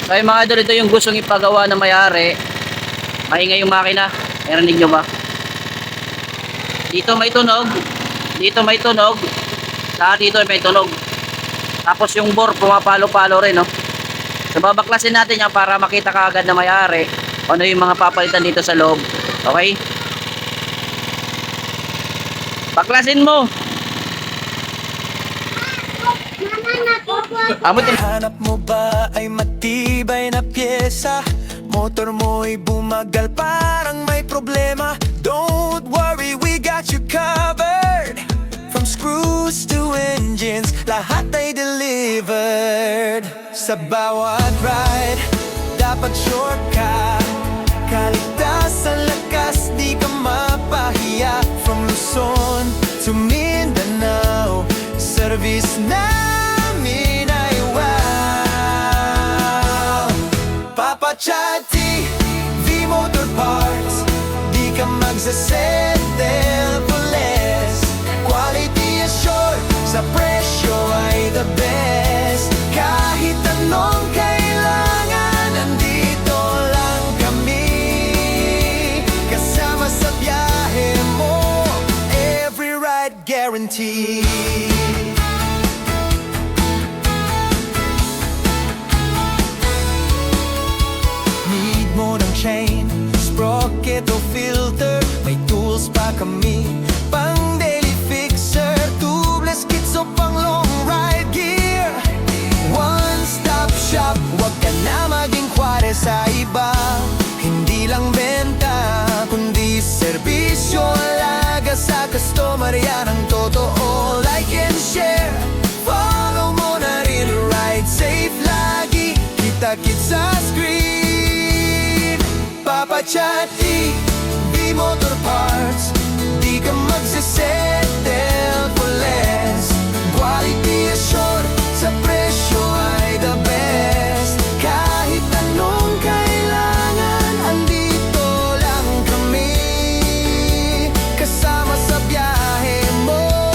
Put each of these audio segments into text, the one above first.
So yung mga idol, ito yung gustong ipagawa na may-ari. Maingay yung makina. Narinig nyo ba? Dito may tunog. Dito may tunog. Lahat dito may tunog. Tapos yung bore pumapalo-palo rin, no? So babaklasin natin yan para makita kaagad na may-ari ano yung mga papalitan dito sa loob. Okay? Baklasin mo. Hanap mo ba ay matibay na pyesa? Motor mo'y bumagal parang may problema. Don't worry, we got you covered. From screws to engines, lahat ay delivered. Sa bawat ride, dapat sure ka. Kaligtas sa lakas, di ka mapahiya. From Luzon to Mindanao, service namin ay wow. Papa Chati, V-Motor Parts, di ka magsasettle for less. Quality assured, sa presyo ay the best. Kahit anong kailangan, nandito lang kami. Kasama sa biyahe mo, every ride guaranteed. Need mo ng chain, sprocket o filter, may tools pa kami. Pang daily fixer, tubeless kits o pang long ride gear. One stop shop, wag ka na maging kware sa iba. Hindi lang benta, kundi serbisyo. Alaga sa customer, yan ang totoo. Like and share, follow mo na rin. Ride safe lagi, kita-kits sa screen. Papa Chati, V-Motor Parts, di ka magsasettle for less. Quality assured, sa presyo ay the best. Kahit anong kailangan, andito lang kami. Kasama sa biyahe mo,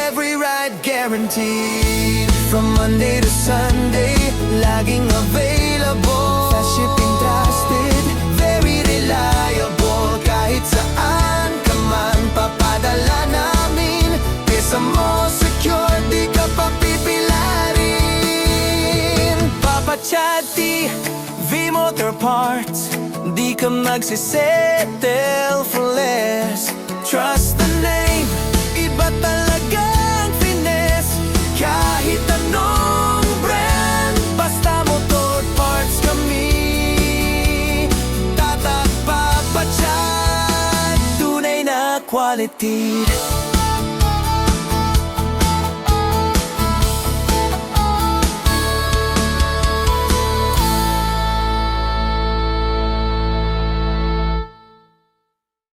every ride guaranteed. From Monday to Sunday, laging available. Fast shipping, trusted, very reliable. Kahit saan ka man, papadala namin. Pesa mo secure, di ka papipilarin. Papa Chati, V-Motor Parts, di ka magsisettle for less. Trust the name, iba talaga ang finesse. Kahit anong brand, basta motor parts kami. Tatak Papa Chat, tunay na quality.